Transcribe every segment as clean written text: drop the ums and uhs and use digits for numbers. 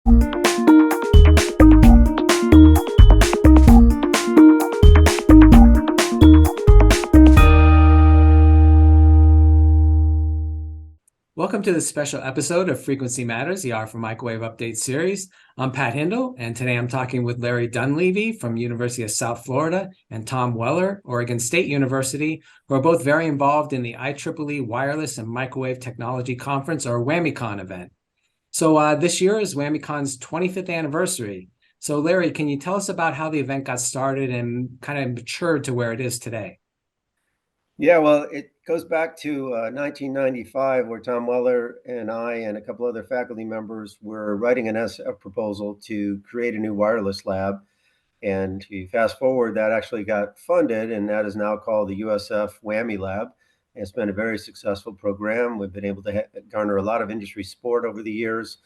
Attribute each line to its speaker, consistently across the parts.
Speaker 1: Welcome to this special episode of Frequency Matters, the R for Microwave Update series. I'm Pat Hindle, and today I'm talking with Larry Dunleavy from University of South Florida and Tom Weller, Oregon State University, who are both very involved in the IEEE Wireless and Microwave Technology Conference, or WAMICON event. So this year is WAMICON's 25th anniversary. So Larry, can you tell us about how the event got started and kind of matured to where it is today?
Speaker 2: Yeah, well, it goes back to 1995, where Tom Weller and I and a couple other faculty members were writing a proposal to create a new wireless lab. And to fast forward, that actually got funded, and that is now called the USF WAMI Lab. It's been a very successful program. We've been able to garner a lot of industry support over the years.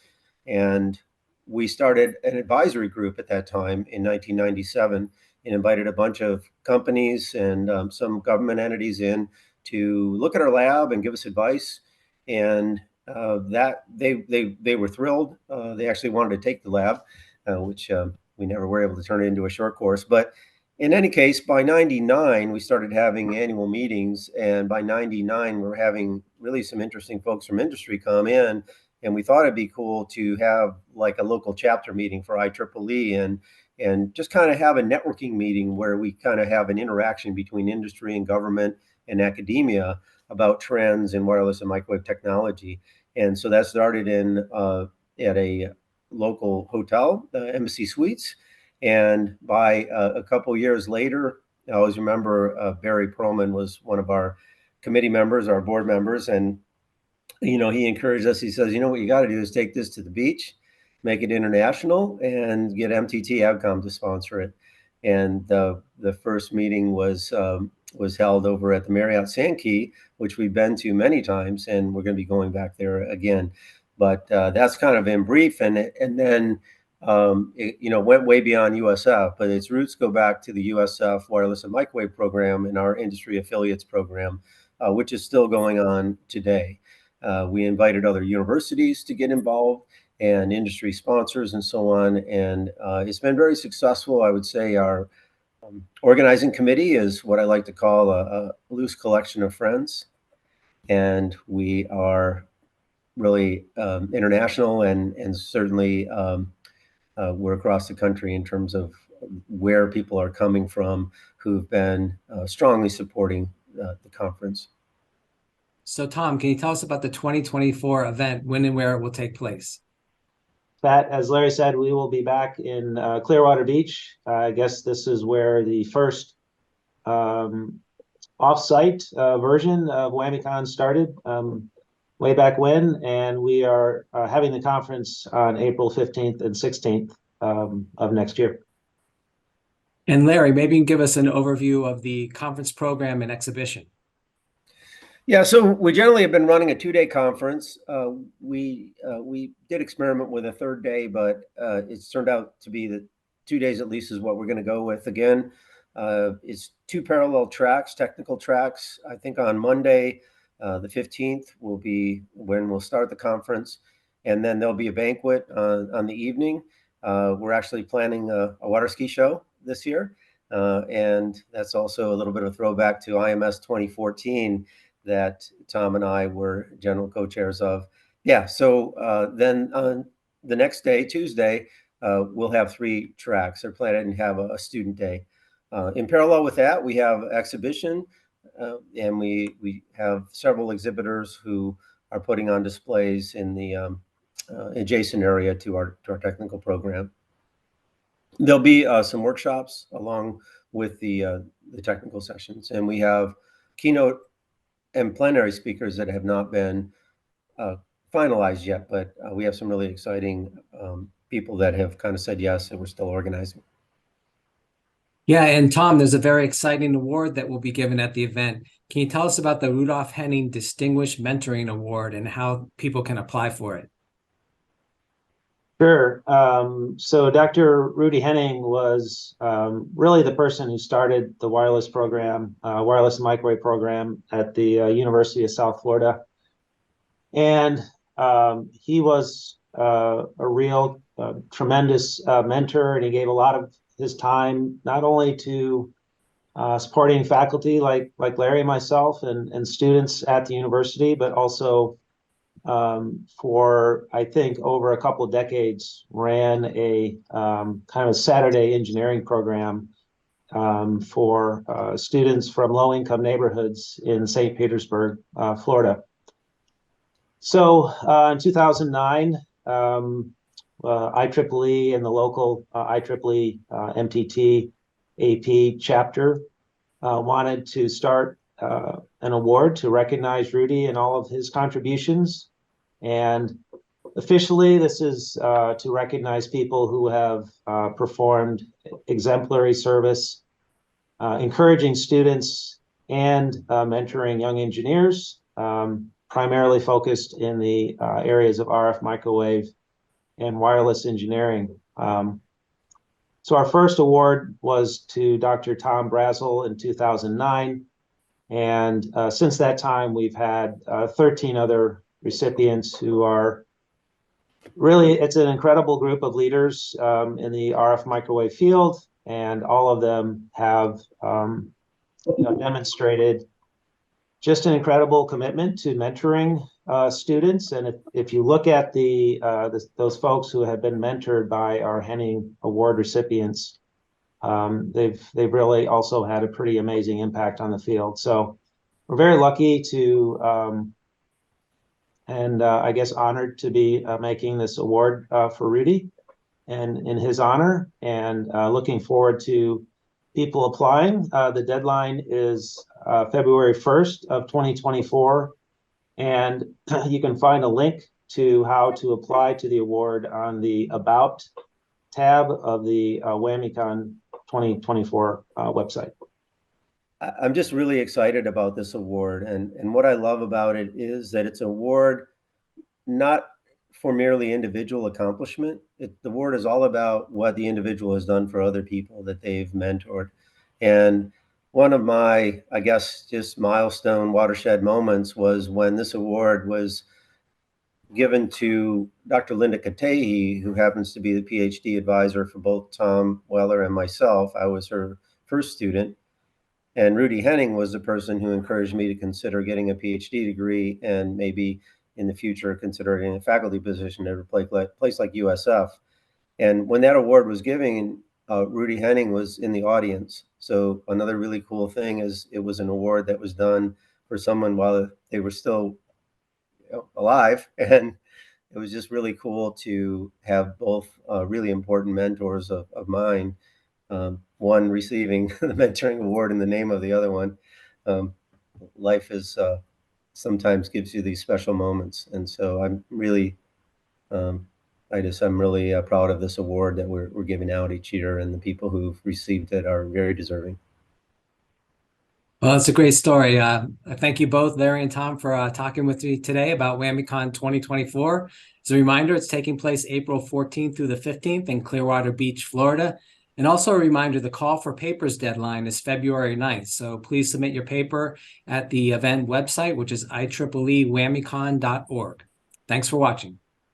Speaker 2: And we started an advisory group at that time in 1997 and invited a bunch of companies and some government entities in to look at our lab and give us advice. And that they were thrilled. They actually wanted to take the lab, which we never were able to turn it into a short course. But in any case, by 99, we started having annual meetings. And by 99, we're having really some interesting folks from industry come in. And we thought it'd be cool to have like a local chapter meeting for IEEE and just kind of have a networking meeting where we kind of have an interaction between industry and government and academia about trends in wireless and microwave technology. And so that started in at a local hotel, Embassy Suites. And by a couple years later, I always remember Barry Perlman was one of our committee members, our board members, and he encouraged us. He says, what you got to do is take this to the beach, make it international, and get MTT Avcom to sponsor it. And the first meeting was held over at the Marriott Sandkey, which we've been to many times, and we're going to be going back there again. But that's kind of in brief, and then it went way beyond USF, but its roots go back to the USF Wireless and Microwave Program and our industry affiliates program, which is still going on today. We invited other universities to get involved and industry sponsors and so on. And it's been very successful. I would say our organizing committee is what I like to call a loose collection of friends. And we are really international and certainly we're across the country in terms of where people are coming from who've been strongly supporting the conference.
Speaker 1: So Tom, can you tell us about the 2024 event, when and where it will take place?
Speaker 3: Pat, as Larry said, we will be back in Clearwater Beach. I guess this is where the first off-site version of WAMICON started way back when, and we are having the conference on April 15th and 16th of next year.
Speaker 1: And Larry, maybe you can give us an overview of the conference program and exhibition.
Speaker 2: Yeah, so we generally have been running a 2-day conference. We did experiment with a third day, but it's turned out to be that 2 days at least is what we're going to go with. Again, it's 2 parallel tracks, technical tracks. I think on Monday, the 15th will be when we'll start the conference, and then there'll be a banquet on the evening. We're actually planning a water ski show this year, and that's also a little bit of a throwback to IMS 2014. That Tom and I were general co-chairs of. Yeah, so then on the next day, Tuesday, we'll have 3 tracks. They're planning to have a student day. In parallel with that, we have exhibition, and we have several exhibitors who are putting on displays in the adjacent area to our technical program. There'll be some workshops along with the technical sessions, and we have keynote and plenary speakers that have not been finalized yet, but we have some really exciting people that have kind of said yes, and we're still organizing.
Speaker 1: Yeah, and Tom, there's a very exciting award that will be given at the event. Can you tell us about the Rudolph Henning Distinguished Mentoring Award and how people can apply for it?
Speaker 3: Sure. So Dr. Rudy Henning was really the person who started the wireless program, wireless and microwave program at the University of South Florida. And he was a real tremendous mentor, and he gave a lot of his time not only to supporting faculty like Larry and myself and students at the university, but also for, I think, over a couple of decades, ran a kind of a Saturday engineering program for students from low-income neighborhoods in St. Petersburg, Florida. So in 2009, IEEE and the local IEEE MTT AP chapter wanted to start an award to recognize Rudy and all of his contributions. And officially, this is to recognize people who have performed exemplary service, encouraging students and mentoring young engineers, primarily focused in the areas of RF microwave and wireless engineering. So our first award was to Dr. Tom Brazel in 2009. And since that time, we've had 13 other recipients who are really, it's an incredible group of leaders in the RF microwave field, and all of them have demonstrated just an incredible commitment to mentoring students. And if you look at those folks who have been mentored by our Henning Award recipients, they've really also had a pretty amazing impact on the field. So we're very lucky to and I guess honored to be making this award for Rudy and in his honor, and looking forward to people applying. The deadline is February 1st of 2024, and you can find a link to how to apply to the award on the About tab of the WAMICON 2024 website.
Speaker 2: I'm just really excited about this award, and what I love about it is that it's an award not for merely individual accomplishment. The award is all about what the individual has done for other people that they've mentored. And one of my, I guess, just milestone watershed moments was when this award was given to Dr. Linda Katehi, who happens to be the PhD advisor for both Tom Weller and myself. I was her first student. And Rudy Henning was the person who encouraged me to consider getting a PhD degree and maybe in the future considering a faculty position at a place like USF. And when that award was given, Rudy Henning was in the audience. So another really cool thing is it was an award that was done for someone while they were still alive. And it was just really cool to have both really important mentors of mine, one receiving the mentoring award in the name of the other one. Life is sometimes gives you these special moments. And so I'm really, I'm really proud of this award that we're giving out each year, and the people who've received it are very deserving.
Speaker 1: Well, it's a great story. Thank you both, Larry and Tom, for talking with me today about WAMICON 2024. As a reminder, it's taking place April 14th through the 15th in Clearwater Beach, Florida. And also a reminder, the call for papers deadline is February 9th. So please submit your paper at the event website, which is IEEE WAMICON.org. Thanks for watching.